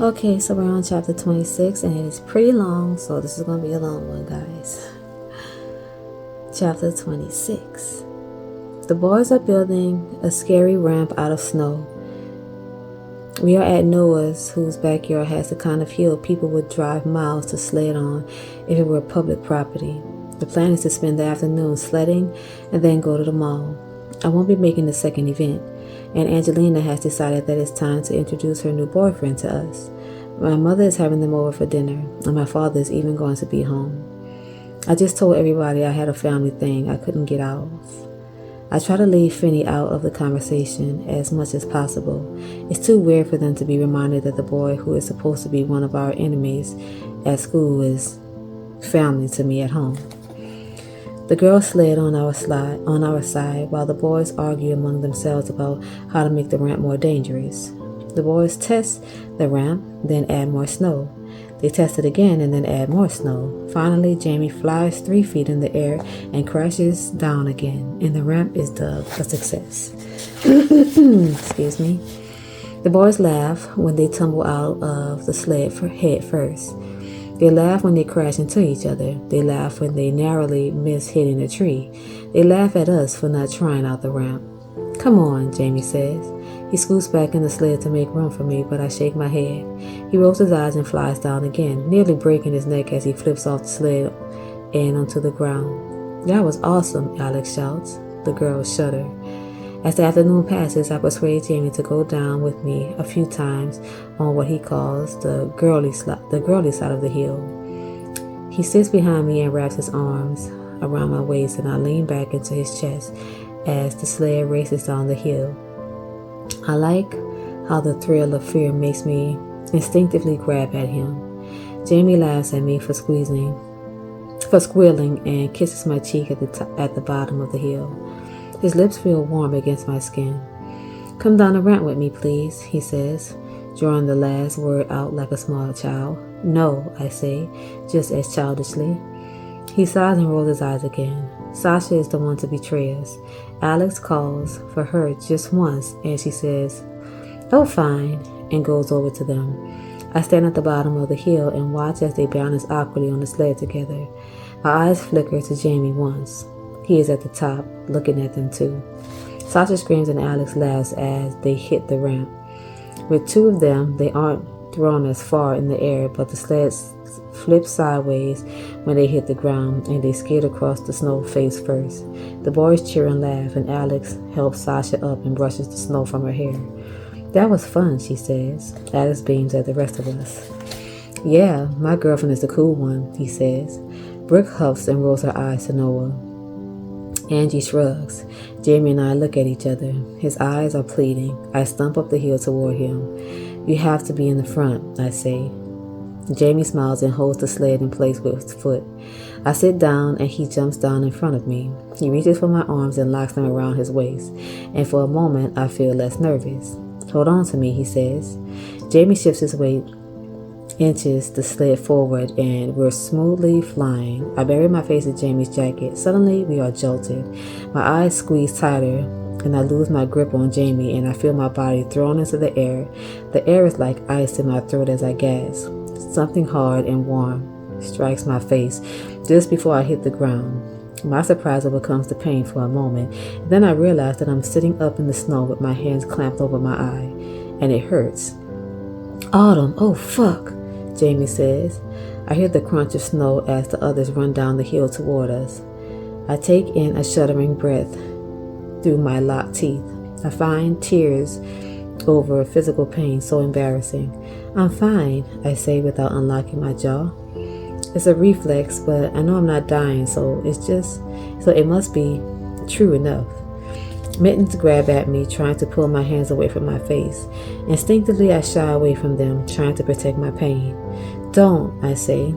Okay, so we're on chapter 26, and it is pretty long, so this is going to be a long one, guys. Chapter 26. The boys are building a scary ramp out of snow. We are at Noah's, whose backyard has the kind of hill people would drive miles to sled on if it were public property. The plan is to spend the afternoon sledding and then go to the mall. I won't be making the second event, and Angelina has decided that it's time to introduce her new boyfriend to us. My mother is having them over for dinner, and my father is even going to be home. I just told everybody I had a family thing I couldn't get out of. I try to leave Finney out of the conversation as much as possible. It's too weird for them to be reminded that the boy who is supposed to be one of our enemies at school is family to me at home. The girls sled on our side while the boys argue among themselves about how to make the ramp more dangerous. The boys test the ramp, then add more snow. They test it again and then add more snow. Finally, Jamie flies 3 feet in the air and crashes down again, and the ramp is dubbed a success. Excuse me. The boys laugh when they tumble out of the sled head first. They laugh when they crash into each other. They laugh when they narrowly miss hitting a tree. They laugh at us for not trying out the ramp. Come on, Jamie says. He scoots back in the sled to make room for me, but I shake my head. He rolls his eyes and flies down again, nearly breaking his neck as he flips off the sled and onto the ground. That was awesome, Alex shouts. The girls shudder. As the afternoon passes, I persuade Jamie to go down with me a few times on what he calls the girly side of the hill. He sits behind me and wraps his arms around my waist, and I lean back into his chest as the sled races down the hill. I like how the thrill of fear makes me instinctively grab at him. Jamie laughs at me for squealing, and kisses my cheek at the bottom of the hill. His lips feel warm against my skin. Come down the ramp with me, please, he says, drawing the last word out like a small child. No, I say, just as childishly. He sighs and rolls his eyes again. Sasha is the one to betray us. Alex calls for her just once, and she says, "Oh, fine," and goes over to them. I stand at the bottom of the hill and watch as they balance awkwardly on the sled together. My eyes flicker to Jamie once. He is at the top, looking at them too. Sasha screams and Alex laughs as they hit the ramp. With 2 of them, they aren't thrown as far in the air, but the sleds flip sideways when they hit the ground, and they skid across the snow face first. The boys cheer and laugh, and Alex helps Sasha up and brushes the snow from her hair. That was fun, she says. Alex beams at the rest of us. Yeah, my girlfriend is the cool one, he says. Brooke huffs and rolls her eyes to Noah. Angie shrugs. Jamie and I look at each other. His eyes are pleading. I stump up the hill toward him. You have to be in the front, I say. Jamie smiles and holds the sled in place with his foot. I sit down and he jumps down in front of me. He reaches for my arms and locks them around his waist, and for a moment I feel less nervous. Hold on to me, he says. Jamie shifts his weight, inches the sled forward, and we're smoothly flying. I bury my face in Jamie's jacket. Suddenly we are jolted. My eyes squeeze tighter, and I lose my grip on Jamie, and I feel my body thrown into the air. The air is like ice in my throat as I gasp. Something hard and warm strikes my face just before I hit the ground. My surprise overcomes the pain for a moment. Then I realize that I'm sitting up in the snow with my hands clamped over my eye, and it hurts. Autumn, oh fuck, Jamie says. I hear the crunch of snow as the others run down the hill toward us. I take in a shuddering breath through my locked teeth. I find tears over physical pain so embarrassing. I'm fine, I say without unlocking my jaw. It's a reflex, but I know I'm not dying, so it must be true enough. Mittens grab at me, trying to pull my hands away from my face. Instinctively, I shy away from them, trying to protect my pain. Don't, I say.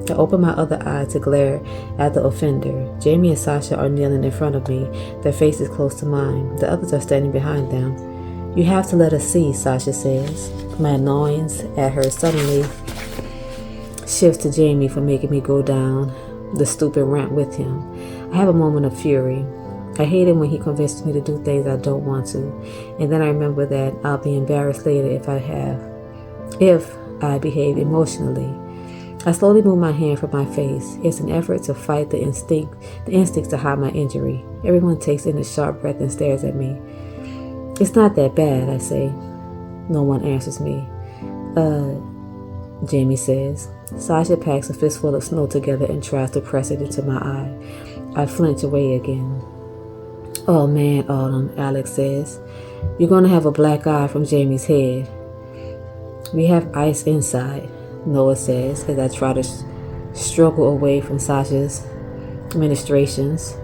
I open my other eye to glare at the offender. Jamie and Sasha are kneeling in front of me, their faces close to mine. The others are standing behind them. You have to let us see, Sasha says. My annoyance at her suddenly shifts to Jamie for making me go down the stupid ramp with him. I have a moment of fury. I hate it when he convinces me to do things I don't want to, and then I remember that I'll be embarrassed later if I behave emotionally. I slowly move my hand from my face. It's an effort to fight the instincts to hide my injury. Everyone takes in a sharp breath and stares at me. It's not that bad, I say. No one answers me. Jamie says. Sasha packs a fistful of snow together and tries to press it into my eye. I flinch away again. Oh man, Autumn, Alex says. You're going to have a black eye from Jamie's head. We have ice inside, Noah says as I try to struggle away from Sasha's ministrations.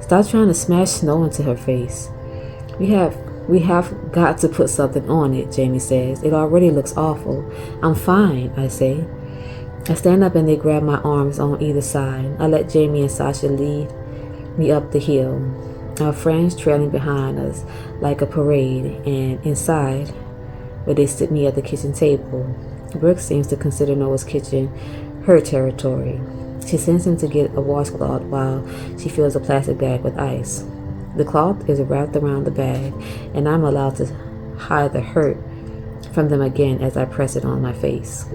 Stop trying to smash snow into her face. We have got to put something on it, Jamie says. It already looks awful. I'm fine, I say. I stand up and they grab my arms on either side. I let Jamie and Sasha lead me up the hill, our friends trailing behind us like a parade, and inside, where they sit me at the kitchen table. Brooke seems to consider Noah's kitchen her territory. She sends him to get a washcloth while she fills a plastic bag with ice. The cloth is wrapped around the bag, and I'm allowed to hide the hurt from them again as I press it on my face.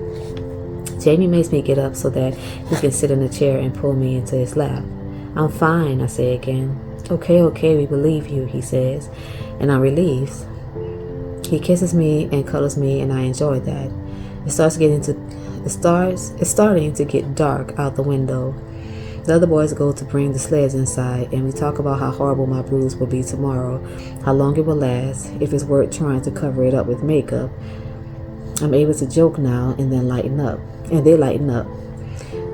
Jamie makes me get up so that he can sit in a chair and pull me into his lap. I'm fine, I say again. Okay, we believe you, he says, and I'm relieved. He kisses me and cuddles me, and I enjoy that. It's starting to get dark out the window. The other boys go to bring the sleds inside, and we talk about how horrible my bruise will be tomorrow, how long it will last, if it's worth trying to cover it up with makeup. I'm able to joke now and then lighten up, and they lighten up.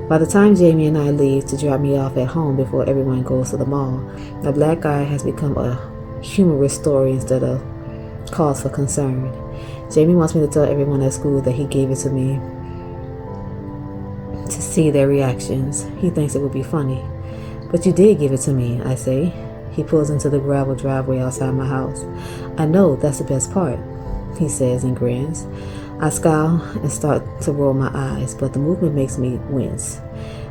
By the time Jamie and I leave to drop me off at home before everyone goes to the mall, the black guy has become a humorous story instead of cause for concern. Jamie wants me to tell everyone at school that he gave it to me to see their reactions. He thinks it would be funny. But you did give it to me, I say. He pulls into the gravel driveway outside my house. I know, that's the best part, he says and grins. I scowl and start to roll my eyes, but the movement makes me wince.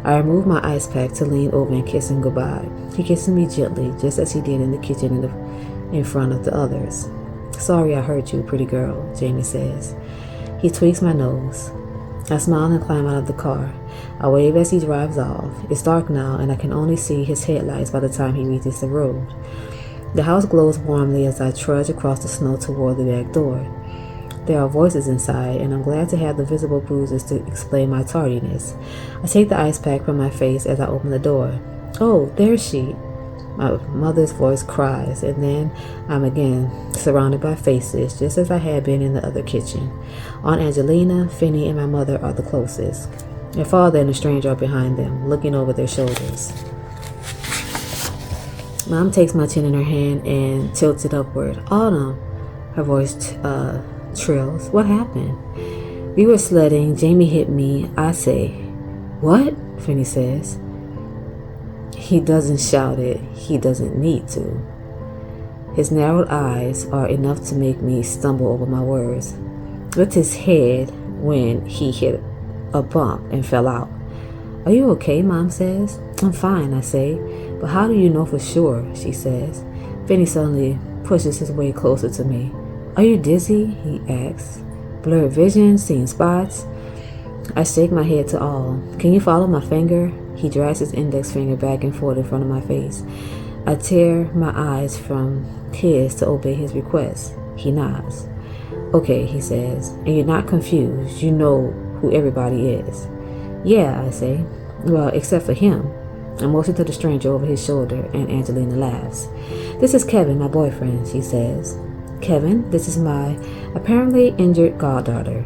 I remove my ice pack to lean over and kiss him goodbye. He kisses me gently, just as he did in the kitchen in front of the others. Sorry I hurt you, pretty girl, Jamie says. He tweaks my nose. I smile and climb out of the car. I wave as he drives off. It's dark now, and I can only see his headlights by the time he reaches the road. The house glows warmly as I trudge across the snow toward the back door. There are voices inside, and I'm glad to have the visible bruises to explain my tardiness. I take the ice pack from my face as I open the door. Oh, there's she. My mother's voice cries, and then I'm again surrounded by faces, just as I had been in the other kitchen. Aunt Angelina, Finny, and my mother are the closest. Their father and a stranger are behind them, looking over their shoulders. Mom takes my chin in her hand and tilts it upward. Autumn, her voice trills. What happened? We were sledding. Jamie hit me. I say, what? Finny says. He doesn't shout it. He doesn't need to. His narrowed eyes are enough to make me stumble over my words. With his head when he hit a bump and fell out. Are you okay? Mom says. I'm fine, I say. But how do you know for sure? She says. Finny suddenly pushes his way closer to me. Are you dizzy? He asks. Blurred vision, seeing spots. I shake my head to all. Can you follow my finger? He drags his index finger back and forth in front of my face. I tear my eyes from his to obey his request. He nods. Okay, he says. And you're not confused. You know who everybody is. Yeah, I say. Well, except for him. I motion to the stranger over his shoulder, and Angelina laughs. This is Kevin, my boyfriend, she says. Kevin, this is my apparently injured goddaughter.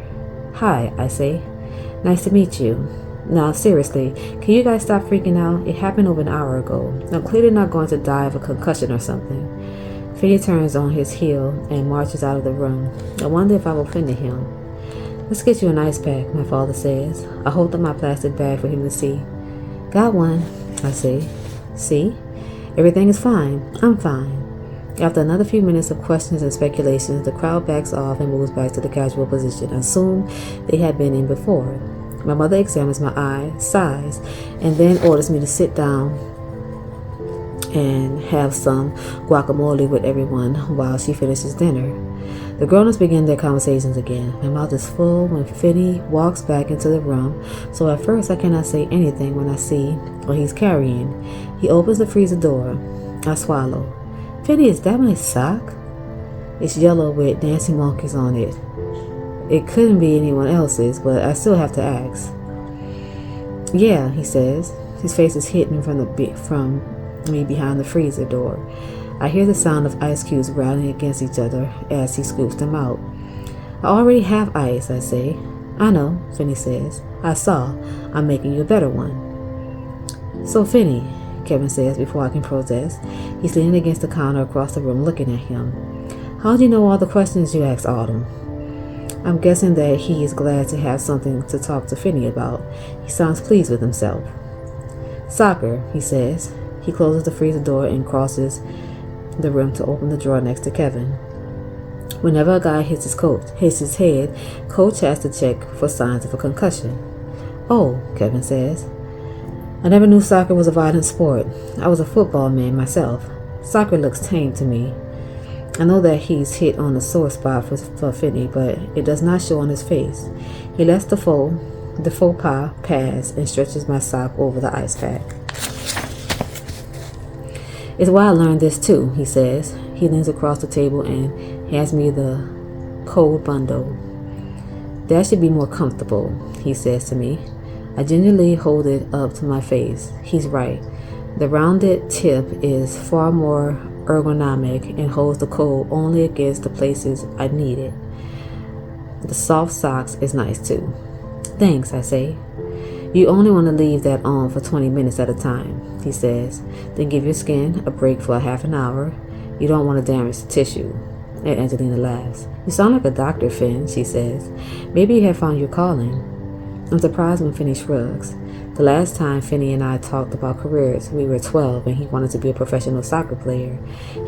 Hi, I say. Nice to meet you. Now, seriously, can you guys stop freaking out? It happened over an hour ago. I'm clearly not going to die of a concussion or something. Finny turns on his heel and marches out of the room. I wonder if I've offended him. Let's get you an ice pack, my father says. I hold up my plastic bag for him to see. Got one, I say. See? Everything is fine. I'm fine. After another few minutes of questions and speculations, the crowd backs off and moves back to the casual position assumed they had been in before. My mother examines my eyes, sighs, and then orders me to sit down and have some guacamole with everyone while she finishes dinner. The grown-ups begin their conversations again. My mouth is full when Finney walks back into the room, so at first I cannot say anything when I see what he's carrying. He opens the freezer door. I swallow. Finney, is that my sock? It's yellow with dancing monkeys on it. It couldn't be anyone else's, but I still have to ask. Yeah, he says. His face is hidden from me behind the freezer door. I hear the sound of ice cubes rattling against each other as he scoops them out. I already have ice, I say. I know, Finney says. I saw. I'm making you a better one. So, Finney, Kevin says before I can protest. He's leaning against the counter across the room looking at him. How do you know all the questions you asked Autumn? I'm guessing that he is glad to have something to talk to Finney about. He sounds pleased with himself. Soccer, he says. He closes the freezer door and crosses the room to open the drawer next to Kevin. Whenever a guy hits his head, Coach has to check for signs of a concussion. Oh, Kevin says. I never knew soccer was a violent sport. I was a football man myself. Soccer looks tame to me. I know that he's hit on a sore spot for Finney, but it does not show on his face. He lets the faux pas pass and stretches my sock over the ice pack. It's why I learned this too, he says. He leans across the table and hands me the cold bundle. That should be more comfortable, he says to me. I gingerly hold it up to my face. He's right. The rounded tip is far more ergonomic and holds the cold only against the places I need it. The soft socks is nice too. Thanks, I say. You only want to leave that on for 20 minutes at a time, he says. Then give your skin a break for a half an hour. You don't want to damage the tissue. And Angelina laughs. You sound like a doctor, Finn, she says. Maybe you have found your calling. I'm surprised when Finney shrugs. The last time Finney and I talked about careers, we were 12 and he wanted to be a professional soccer player.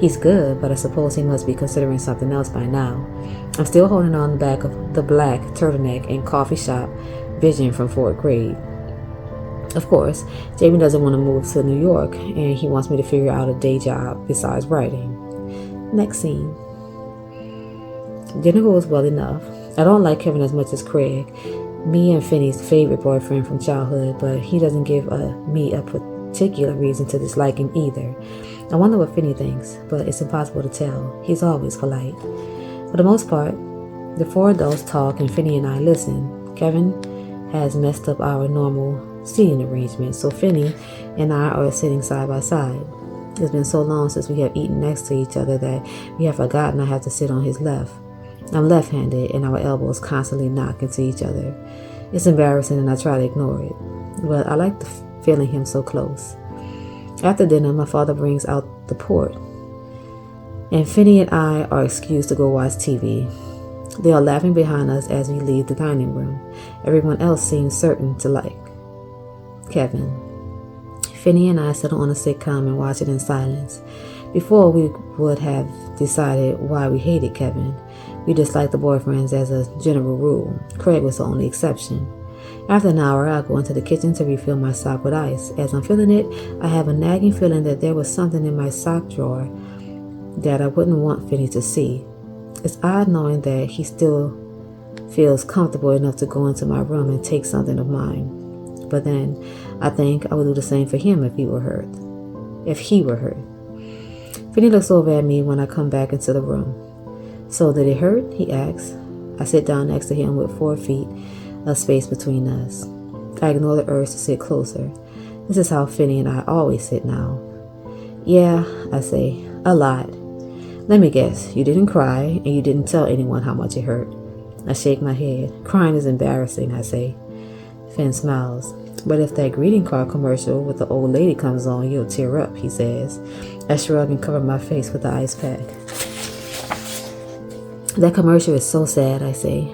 He's good, but I suppose he must be considering something else by now. I'm still holding on the back of the black turtleneck and coffee shop vision from 4th grade. Of course, Jamie doesn't want to move to New York and he wants me to figure out a day job besides writing. Next scene. Dinner goes well enough. I don't like Kevin as much as Craig, me and Finney's favorite boyfriend from childhood, but he doesn't give me a particular reason to dislike him either. I wonder what Finney thinks, but it's impossible to tell. He's always polite. For the most part, the 4 adults talk and Finney and I listen. Kevin has messed up our normal seating arrangement, so Finney and I are sitting side by side. It's been so long since we have eaten next to each other that we have forgotten I have to sit on his left. I'm left-handed and our elbows constantly knock into each other. It's embarrassing and I try to ignore it, but I like feeling him so close. After dinner, my father brings out the port, and Finney and I are excused to go watch TV. They are laughing behind us as we leave the dining room. Everyone else seems certain to like Kevin. Finney and I settle on a sitcom and watch it in silence. Before we would have decided why we hated Kevin. We disliked the boyfriends as a general rule. Craig was the only exception. After an hour, I go into the kitchen to refill my sock with ice. As I'm filling it, I have a nagging feeling that there was something in my sock drawer that I wouldn't want Finney to see. It's odd knowing that he still feels comfortable enough to go into my room and take something of mine. But then I think I would do the same for him if he were hurt. Finney looks over at me when I come back into the room. So did it hurt? He asks. I sit down next to him with 4 feet of space between us. I ignore the urge to sit closer. This is how Finney and I always sit now. Yeah, I say, a lot. Let me guess, you didn't cry and you didn't tell anyone how much it hurt. I shake my head. Crying is embarrassing, I say. Finn smiles. But if that greeting card commercial with the old lady comes on, you'll tear up, he says. I shrug and cover my face with the ice pack. That commercial is so sad, I say.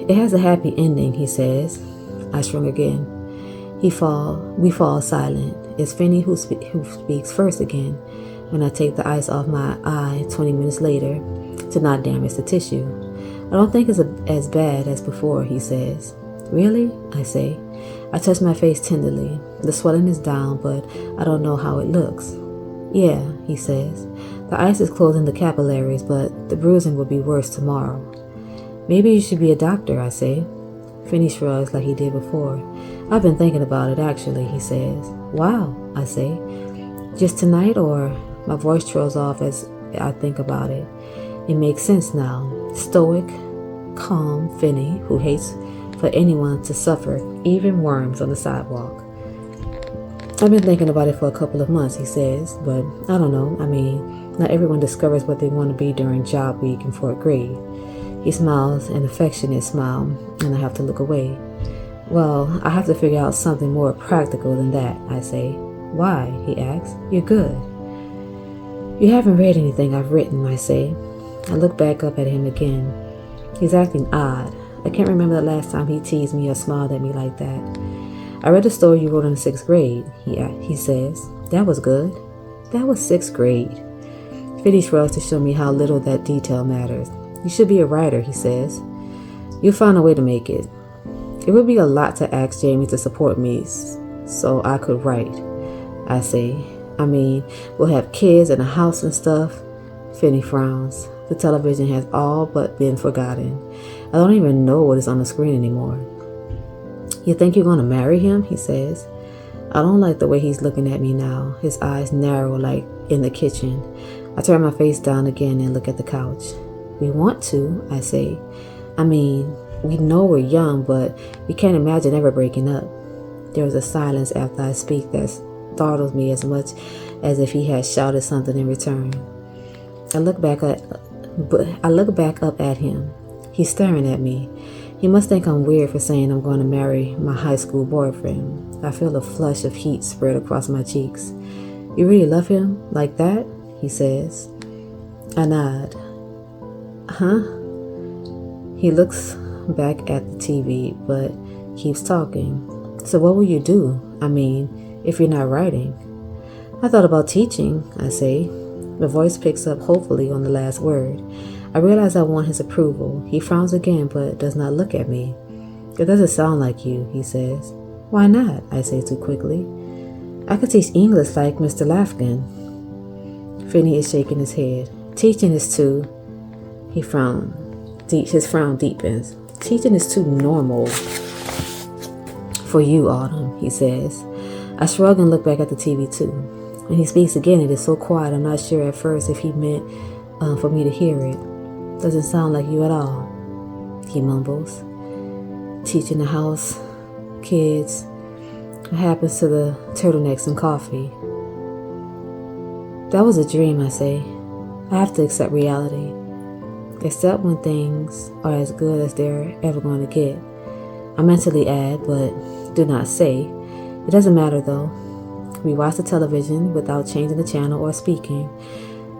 It has a happy ending, he says. I shrug again. We fall silent. It's Finney who speaks first again when I take the ice off my eye 20 minutes later to not damage the tissue. I don't think it's as bad as before, he says. Really? I say. I touch my face tenderly. The swelling is down, but I don't know how it looks. Yeah, he says. The ice is closing the capillaries, but the bruising will be worse tomorrow. Maybe you should be a doctor, I say. Finney shrugs like he did before. I've been thinking about it, actually, he says. Wow, I say. Just tonight, or? My voice trails off as I think about it. It makes sense now. Stoic, calm Finney, who hates for anyone to suffer, even worms on the sidewalk. I've been thinking about it for a couple of months, he says, but I don't know. I mean, not everyone discovers what they want to be during job week in 4th grade. He smiles an affectionate smile, and I have to look away. Well, I have to figure out something more practical than that, I say. Why? He asks. You're good. You haven't read anything I've written, I say. I look back up at him again. He's acting odd. I can't remember the last time he teased me or smiled at me like that. I read the story you wrote in the 6th grade, he says. That was good. That was 6th grade. Finney shrugs to show me how little that detail matters. You should be a writer, he says. You'll find a way to make it. It would be a lot to ask Jamie to support me so I could write, I say. I mean, we'll have kids and a house and stuff. Finney frowns. The television has all but been forgotten. I don't even know what is on the screen anymore. You think you're going to marry him? He says. I don't like the way he's looking at me now. His eyes narrow like in the kitchen. I turn my face down again and look at the couch. We want to, I say. I mean, we know we're young, but we can't imagine ever breaking up. There is a silence after I speak that startles me as much as if he had shouted something in return. I look back up at him. He's staring at me. He must think I'm weird for saying I'm going to marry my high school boyfriend. I feel a flush of heat spread across my cheeks. You really love him? Like that? He says. I nod. Huh? He looks back at the TV, but keeps talking. So what will you do? I mean, if you're not writing. I thought about teaching, I say. The voice picks up hopefully on the last word. I realize I want his approval. He frowns again, but does not look at me. It doesn't sound like you, he says. Why not? I say too quickly. I could teach English like Mr. Lafkin. Finney is shaking his head. Teaching is too... He frowned. His frown deepens. Teaching is too normal for you, Autumn, he says. I shrug and look back at the TV too. When he speaks again, it is so quiet, I'm not sure at first if he meant for me to hear it. Doesn't sound like you at all, he mumbles. Teaching the house, kids, what happens to the turtlenecks and coffee? That was a dream, I say. I have to accept reality. Except when things are as good as they're ever going to get. I mentally add, but do not say. It doesn't matter though. We watch the television without changing the channel or speaking.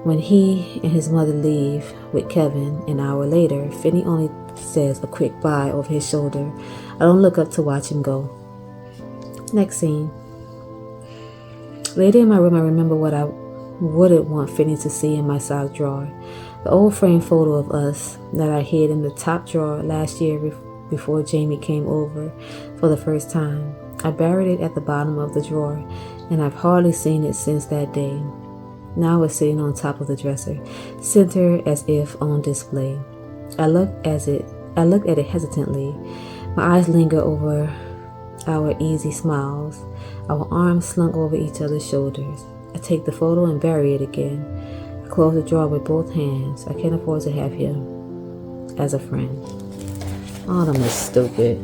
When he and his mother leave with Kevin an hour later, Finney only says a quick bye over his shoulder. I don't look up to watch him go. Next scene. Later in my room, I remember what I wouldn't want Finney to see in my sock drawer. The old framed photo of us that I hid in the top drawer last year before Jamie came over for the first time. I buried it at the bottom of the drawer, and I've hardly seen it since that day. Now it's sitting on top of the dresser, centered as if on display. I look at it hesitantly. My eyes linger over our easy smiles, our arms slung over each other's shoulders. I take the photo and bury it again. I close the drawer with both hands. I can't afford to have him as a friend. Autumn is stupid.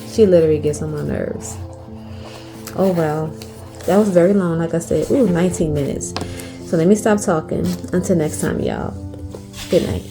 She literally gets on my nerves. Oh well. That was very long, like I said. 19 minutes. So let me stop talking. Until next time, y'all. Good night.